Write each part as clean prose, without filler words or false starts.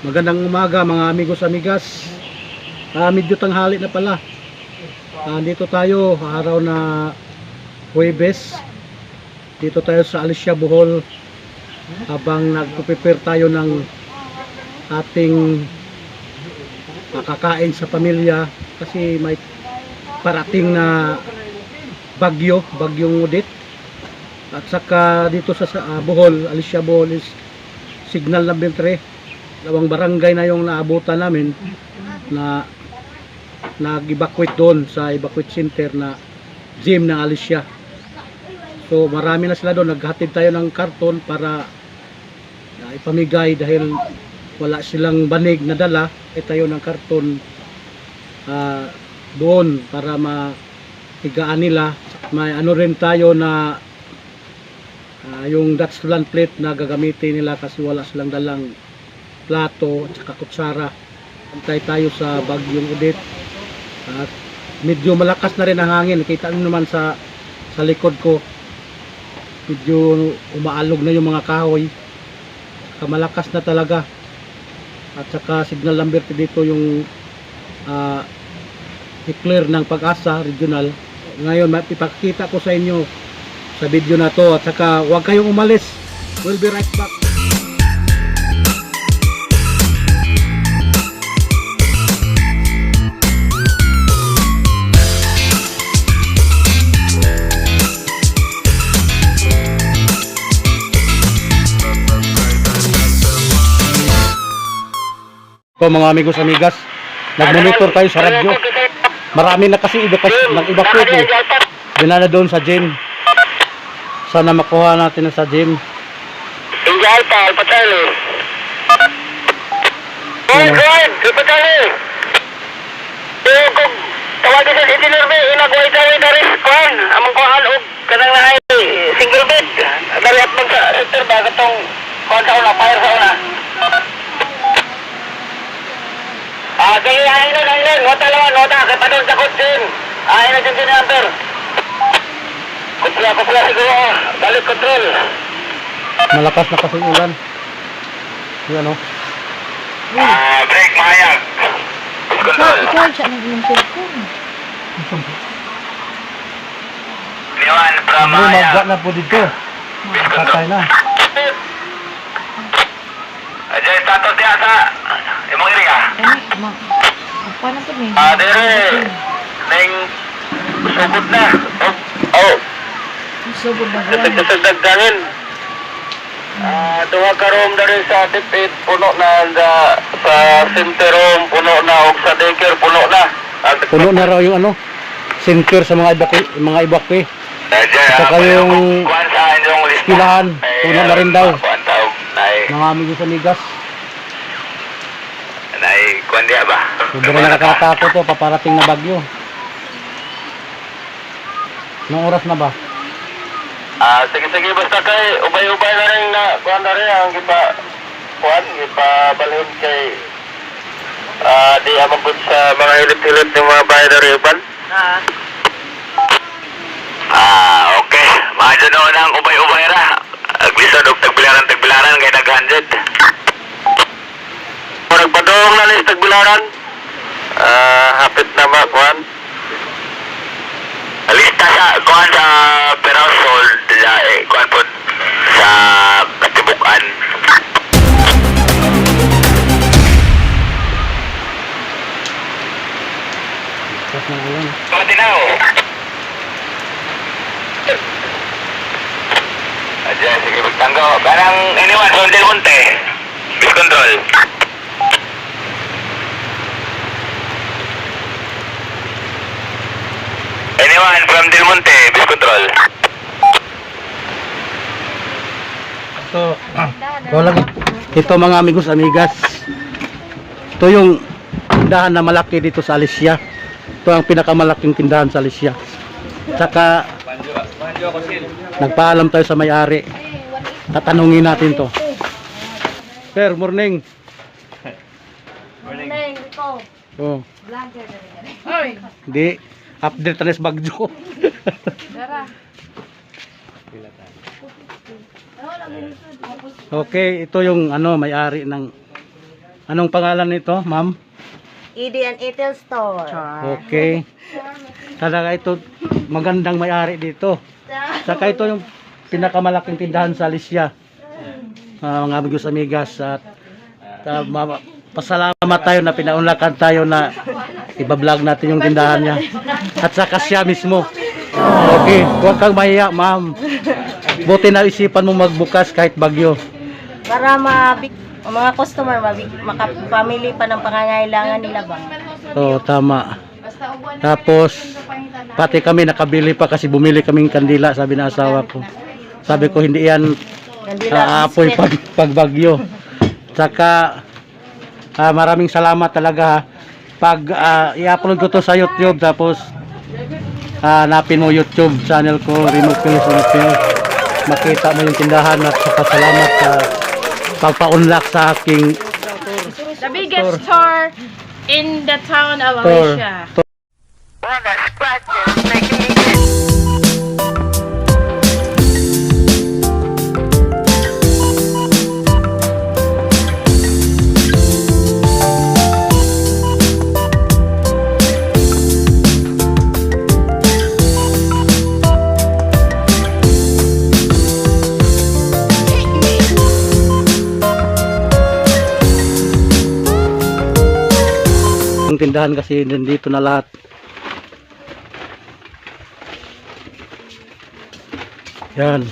Magandang umaga mga amigos amigas. Medyo tanghali na pala. Dito tayo araw na Huwebes. Dito tayo sa Alicia, Bohol. Habang nagpo-prepare tayo ng ating kakain sa pamilya kasi may parating na bagyong Odette. At saka dito sa Bohol, Alicia, Bohol is signal number 3. Dalawang barangay na yung naabutan namin na nag-evacuate doon sa evacuate center na gym ng Alicia. So marami na sila doon. Naghatid tayo ng karton para ipamigay dahil wala silang banig na dala. Tayo ng karton doon para mahigaan nila. May ano rin tayo na yung Dutchland plate na gagamitin nila kasi wala silang dalang plato at saka kutsara. Antay tayo sa bagyong Odette at medyo malakas na rin ang hangin. Kita nyo naman sa likod ko, medyo umaalog na yung mga kahoy. Malakas na talaga. At saka signal number 2 dito yung declare ng Pag-asa Regional. Ngayon ipakita ko sa inyo sa video na to. At saka huwag kayong umalis. We'll be right back. So mga amigos amigas, nag-monitor tayo sa radyo. Marami na kasi nag-evacuate eh. Dinala doon sa gym. Sana makuha natin sa gym. Tinggal pa, patalo. Good, patalo. Kung tawagin sa City Norbe, inagway-gaway na rin. Kuhan, amang kuhan o kanang nahay. Single bed. Dari at mag-sector ba katong kuhan sa una, fire sa una. Kaya ayun, nota, kaya pa doon sa kutsin. Ayun na dyan number. Kupla siguro, balik control. Malakas na kasi ulan. Yan o. Break, mahayag. Control. I-charge siya ng iyong cellphone. Liwan, from May mahayag. magga na po dito. Patay na. Ajay, status niya sa imong iriya. Paano po niya? Dire. Neng sugod na. Oh. Subod na buwan. Kasagdag ganin. Duha ka room na rin sa tipid. Puno na sa center room. Puno na. O sa daycare. Puno na. Puno na raw yung ano, center sa mga evacuee. Saka yung eskwelahan, puno na rin daw. Mga amigos amigas. Kuan dia ba? Sobrang nakakatakot to, paparating na bagyo. Anong oras na ba? Sige basta kay ubay-ubay na rin na kuan na rin ang balhin kay di amabot sa mga hilip-hilip ng mga bahay na riban. Okay. Maadyo noon ang ubay-ubay ra. Aglisod og tagbilaran kay nag-100. Nagpadong na nis tagbilaran. Hapit na ba kuan? Alista sa kuan sa Perasol kuan po sa Katibukan. Tapos ng ulan. Matinaw. Ayan, sige magtanggo. Parang anyone from Del Monte. Bis control. Anyone from Del Monte, bis control. Ito mga amigos amigas. Ito yung tindahan na malaki dito sa Alicia. Ito ang pinakamalaking tindahan sa Alicia. Tsaka nagpaalam tayo sa may-ari. Tatanungin natin to. Sir, morning. Morning, Rico. Oh, Vlogger na rin. Hoy! di update na sa bagyo. Dara. Okay, ito yung ano may-ari ng Anong pangalan nito, ma'am? Edie and Etel Store. Okay. Talaga ito, magandang may-ari dito. Saka ito yung pinakamalaking tindahan sa Alicia. Mga amigos amigas, at pasalamat tayo na pinaunlakan tayo na iba-vlog natin yung tindahan niya. At saka siya mismo. Okay, huwag kang mahiya, ma'am. Buti na isipan mo magbukas kahit bagyo. Para mga customer makapamili pa ng pangangailangan nila ba? Oo, tama. Tapos, pati kami nakabili pa kasi bumili kaming kandila, sabi ng asawa ko. Sabi ko, hindi yan aapoy pag bagyo. Saka, maraming salamat talaga. Pag i-upload ko to sa YouTube, tapos hanapin mo YouTube channel ko, Remo Pilos Unipil. Makita mo yung tindahan at saka salamat sa pagpa-unlock sa aking The biggest store in the town of store. Alicia. Well, that scratch is making me sick. Ang tindahan kasi nandito na lahat. Yan.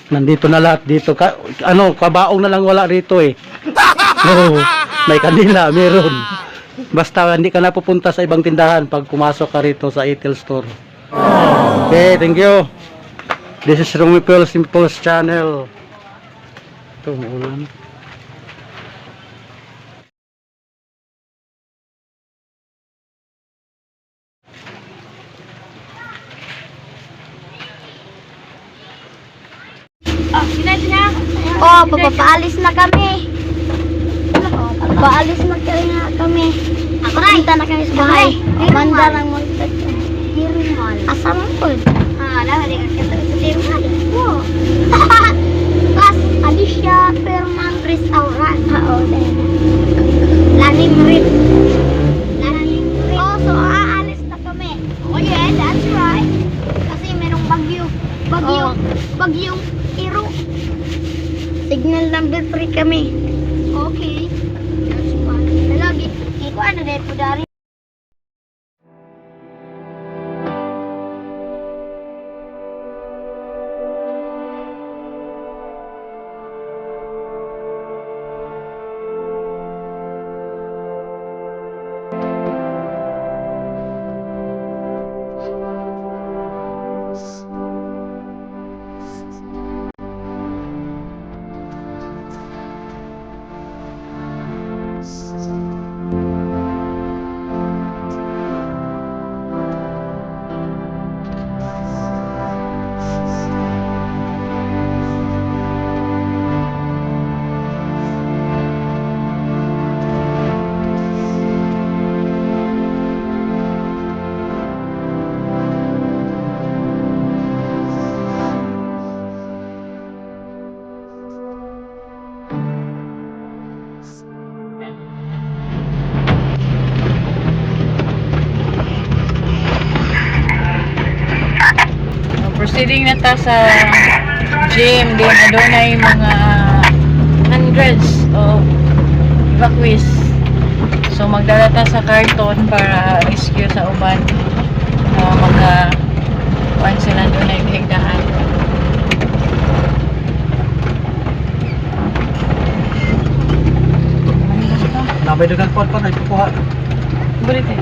Nandito na lahat dito. Kabaong na lang wala rito eh. No, may kanila, meron. Basta hindi ka na pupunta sa ibang tindahan pag pumasok ka rito sa Etel Store. Okay, thank you. This is Romipel Simples channel. Ito, umulan. Oh, papaalis na kami. Papaalis na kami. Punta na kami sa bahay. Manda lang mo ito. Asam po. Lagi ka kita sa Dirmal. Oo. Kas, Alicia Fernand Restaurant. Oo, din. Laning Rit. Oh, so aalis na kami. Oh yeah, that's right. Kasi merong bagyo. Bagyong Iro. Signal number 3 kami. Okay. That's fine. Lagi. Iko ano dahil po dari. Proceeding na ta sa gym, din adunay mga hundreds of evacuees. So magdala ta sa karton para rescue sa uban na mga kuan sila dunay higdaan. Nabay dagang pot pa na ipukuha. Bulit eh.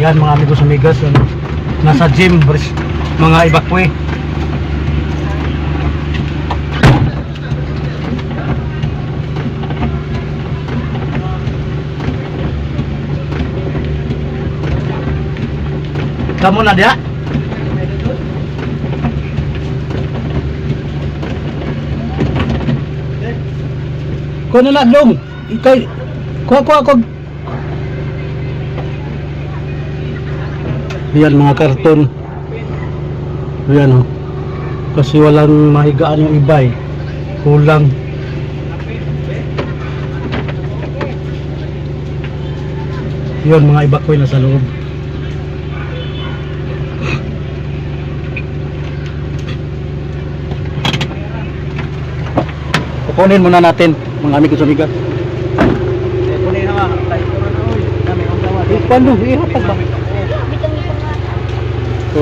Yan mga amigos amigas, nasa gym, mga ibakwe. Kamu na dia? Kuha na dong. Ikay. Kuha. Yan mga karton. Yan oh. Kasi walang mahigaan yung iba eh. Kulang. Yun, mga evacuee na sa loob. Kukunin muna natin mga amigos amigas. Kunin na nga. Paano? Ihatag ba? So,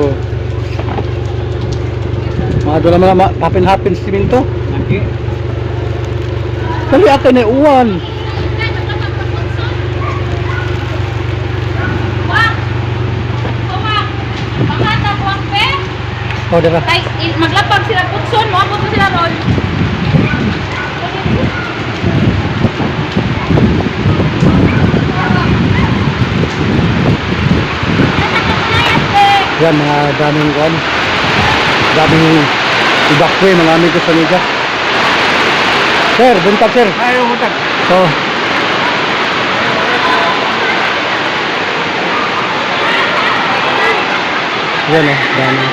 mga doon naman na hapin-hapin siminto. Dali atin ay uwan. Oh, dara. Guys, maglapag sila putson mo, ako sila ron. Yan, mga daming kuwan. Daming evacuee, mga amigos amigas. Sir, buntag sir. Ayaw buntag. So, yan o, dami.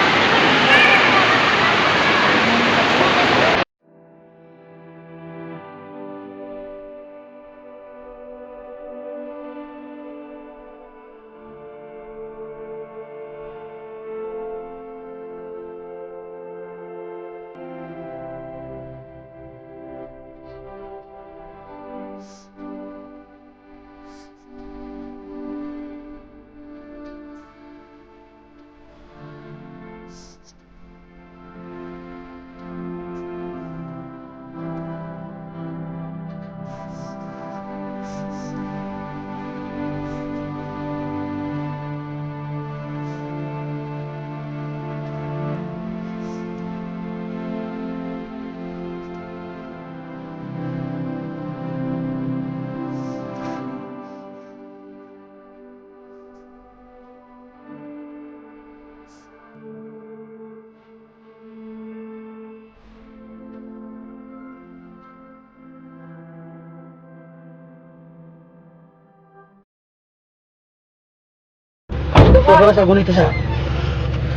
Pagkala sa gunito siya.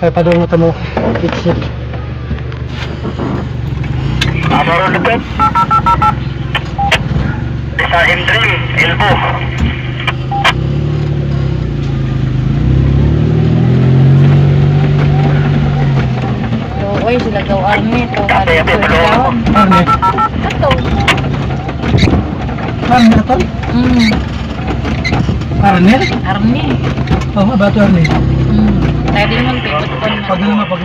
Kaya padulong mo mo. Exit. Amaro Lupet. Sa Dream, Elbo. So, oy, sila daw army to. Ate, tulong. Arne. Ato. Arne na to? Arne? Army. Oo nga, bato Arne. Tayo din man, pikot ko na. Pag naman, pag